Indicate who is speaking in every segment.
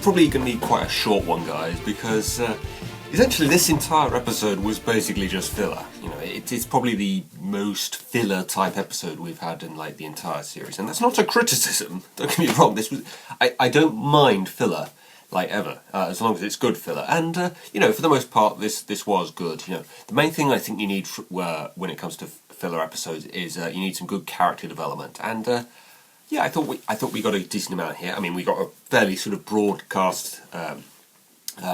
Speaker 1: probably going to be quite a short one, guys, because essentially this entire episode was basically just filler. You know, it's probably the most filler type episode we've had in like the entire series, and that's not a criticism. Don't get me wrong. I don't mind filler like ever, as long as it's good filler. And you know, for the most part, this was good. You know, the main thing I think you need when it comes to filler episodes is you need some good character development. And yeah, I thought we got a decent amount here. I mean, we got a fairly sort of broad cast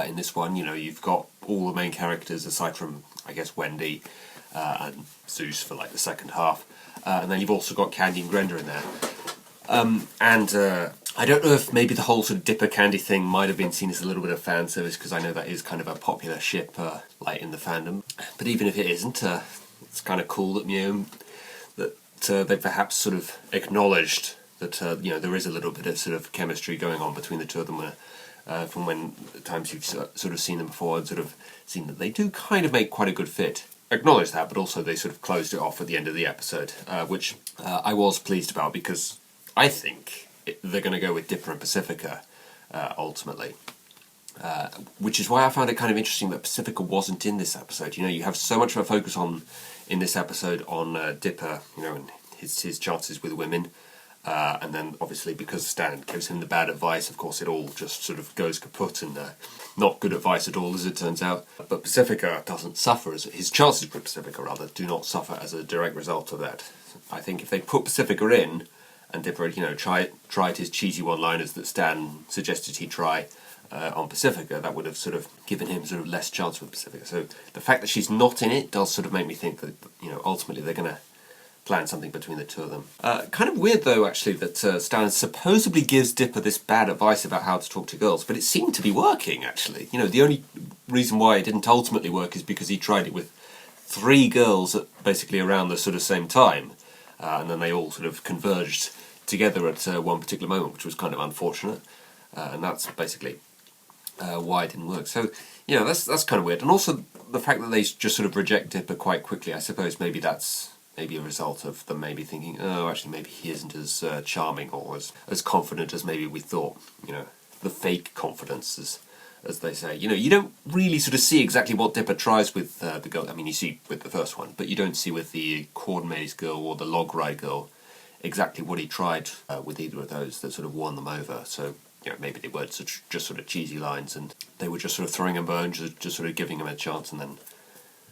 Speaker 1: in this one. You know, you've got all the main characters aside from, I guess, Wendy and Zeus for like the second half, and then you've also got Candy and Grenda in there. And I don't know if maybe the whole sort of Dipper Candy thing might have been seen as a little bit of fan service, because I know that is kind of a popular ship like in the fandom. But even if it isn't, it's kind of cool that they perhaps sort of acknowledged that you know, there is a little bit of sort of chemistry going on between the two of them. From when times you've sort of seen them before and sort of seen that they do kind of make quite a good fit. Acknowledge that, but also they sort of closed it off at the end of the episode, which I was pleased about, because I think they're going to go with Dipper and Pacifica ultimately. Which is why I found it kind of interesting that Pacifica wasn't in this episode. You know, you have so much of a focus in this episode on Dipper, you know, and his chances with women. And then, obviously, because Stan gives him the bad advice, of course, it all just sort of goes kaput, and not good advice at all, as it turns out. But Pacifica doesn't suffer, his chances with Pacifica, rather, do not suffer as a direct result of that. I think if they put Pacifica in, and Dipper, you know, tried his cheesy one-liners that Stan suggested he try on Pacifica, that would have sort of given him sort of less chance with Pacifica. So the fact that she's not in it does sort of make me think that, you know, ultimately they're going to plan something between the two of them. Kind of weird, though, actually, that Stan supposedly gives Dipper this bad advice about how to talk to girls, but it seemed to be working, actually. You know, the only reason why it didn't ultimately work is because he tried it with 3 girls at basically around the sort of same time, and then they all sort of converged together at one particular moment, which was kind of unfortunate, and that's basically why it didn't work. So, you know, that's kind of weird. And also the fact that they just sort of reject Dipper quite quickly, I suppose maybe that's maybe a result of them maybe thinking, oh, actually maybe he isn't as charming or as confident as maybe we thought. You know, the fake confidence, as they say. You know, you don't really sort of see exactly what Dipper tries with the girl. I mean, you see with the first one, but you don't see with the corn maze girl or the log ride girl exactly what he tried with either of those that sort of won them over. So, you know, maybe they were just sort of cheesy lines, and they were just sort of throwing him bones, just sort of giving him a chance, and then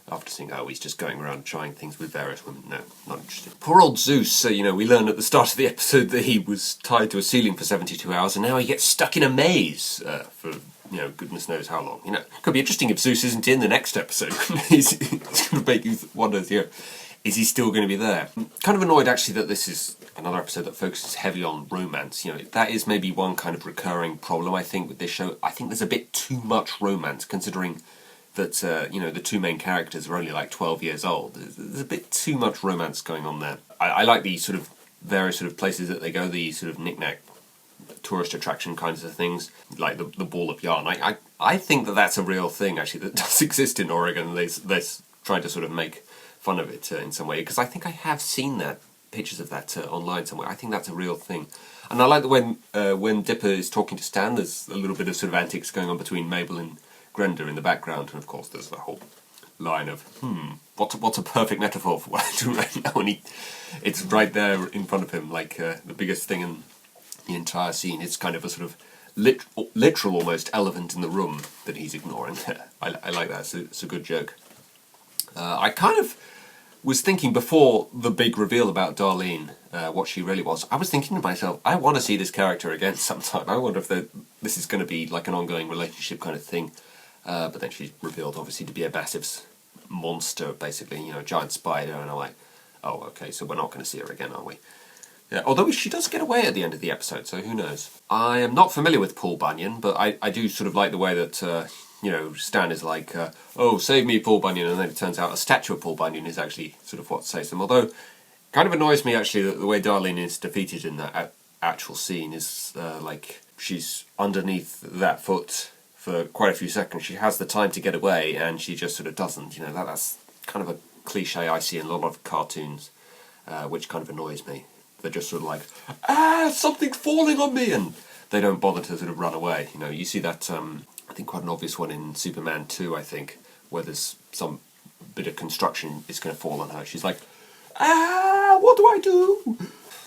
Speaker 1: after seeing, oh, he's just going around trying things with various women. No, not interested. Poor old Zeus, you know, we learned at the start of the episode that he was tied to a ceiling for 72 hours, and now he gets stuck in a maze for, you know, goodness knows how long. You know, it could be interesting if Zeus isn't in the next episode. It's going to make you wonder, you know, is he still going to be there? I'm kind of annoyed, actually, that this is another episode that focuses heavily on romance. You know, that is maybe one kind of recurring problem, I think, with this show. I think there's a bit too much romance, considering that, you know, the 2 main characters are only like 12 years old. There's a bit too much romance going on there. I like the sort of various sort of places that they go, the sort of knick-knack tourist attraction kinds of things, like the Ball of Yarn. I think that that's a real thing, actually, that does exist in Oregon. They're trying to sort of make fun of it in some way, because I think I have seen pictures of that online somewhere. I think that's a real thing. And I like that when Dipper is talking to Stan, there's a little bit of sort of antics going on between Mabel and Grenda in the background, and of course there's the whole line of, what's a perfect metaphor for what I do right now, and it's right there in front of him, like the biggest thing in the entire scene. It's kind of a sort of literal almost elephant in the room that he's ignoring. I like that, it's a good joke. I kind of was thinking before the big reveal about Darlene, what she really was, I was thinking to myself, I want to see this character again sometime. I wonder if this is going to be like an ongoing relationship kind of thing. But then she's revealed, obviously, to be a massive monster, basically, you know, a giant spider, and I'm like, oh, okay, so we're not going to see her again, are we? Yeah, although she does get away at the end of the episode, so who knows? I am not familiar with Paul Bunyan, but I do sort of like the way that, you know, Stan is like, oh, save me, Paul Bunyan, and then it turns out a statue of Paul Bunyan is actually sort of what saves them. Although, kind of annoys me, actually, that the way Darlene is defeated in that actual scene is, like, she's underneath that foot for quite a few seconds. She has the time to get away, and she just sort of doesn't. You know, that's kind of a cliche I see in a lot of cartoons, which kind of annoys me. They're just sort of like, something's falling on me, and they don't bother to sort of run away. You know, you see that, I think quite an obvious one in Superman 2, I think, where there's some bit of construction is going to fall on her. She's like, what do I do?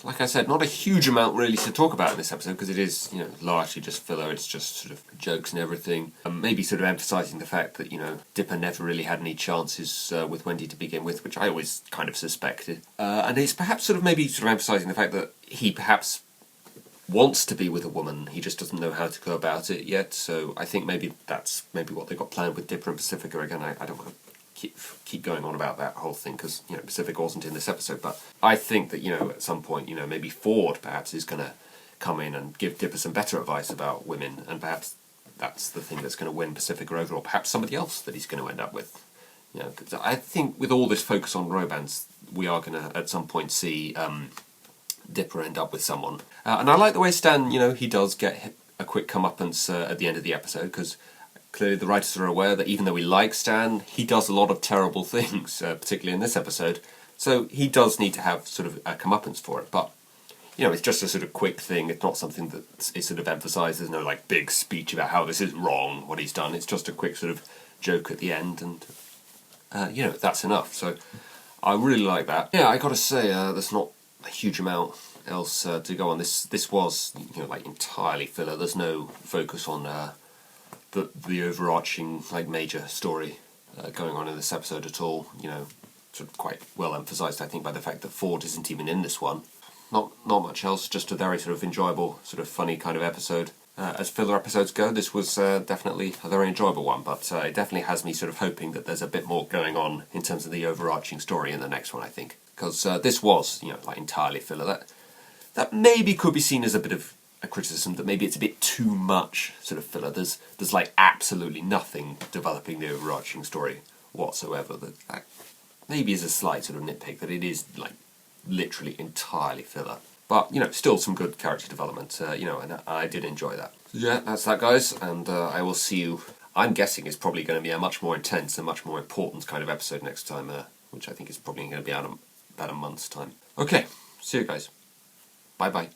Speaker 1: Like I said, not a huge amount really to talk about in this episode, because it is, you know, largely just filler. It's just sort of jokes and everything. Maybe sort of emphasising the fact that, you know, Dipper never really had any chances with Wendy to begin with, which I always kind of suspected. And it's perhaps sort of maybe sort of emphasising the fact that he perhaps wants to be with a woman, he just doesn't know how to go about it yet. So I think maybe that's maybe what they got planned with Dipper and Pacifica. Again, I don't want to keep going on about that whole thing, because, you know, Pacific wasn't in this episode, but I think that, you know, at some point, you know, maybe Ford perhaps is going to come in and give Dipper some better advice about women, and perhaps that's the thing that's going to win Pacifica over, or perhaps somebody else that he's going to end up with. You know, 'cause I think with all this focus on romance, we are going to at some point see Dipper end up with someone. And I like the way Stan, you know, he does get a quick comeuppance at the end of the episode, because clearly the writers are aware that even though we like Stan, he does a lot of terrible things, particularly in this episode. So he does need to have sort of a comeuppance for it. But, you know, it's just a sort of quick thing. It's not something that is sort of emphasised. There's no, like, big speech about how this is wrong, what he's done. It's just a quick sort of joke at the end, and, you know, that's enough. So I really like that. Yeah, I got to say, there's not a huge amount else to go on. This was, you know, like, entirely filler. There's no focus on the overarching, like, major story going on in this episode at all. You know, sort of quite well emphasised, I think, by the fact that Ford isn't even in this one. Not much else, just a very sort of enjoyable, sort of funny kind of episode. As filler episodes go, this was definitely a very enjoyable one, but it definitely has me sort of hoping that there's a bit more going on in terms of the overarching story in the next one, I think. Because this was, you know, like, entirely filler. That maybe could be seen as a bit of a criticism, that maybe it's a bit too much sort of filler. There's like absolutely nothing developing the overarching story whatsoever. That maybe is a slight sort of nitpick, that it is, like, literally entirely filler. But, you know, still some good character development, you know, and I did enjoy that. Yeah, that's that, guys, and I will see you. I'm guessing it's probably going to be a much more intense and much more important kind of episode next time, which I think is probably going to be out in about a month's time. Okay, see you guys. Bye-bye.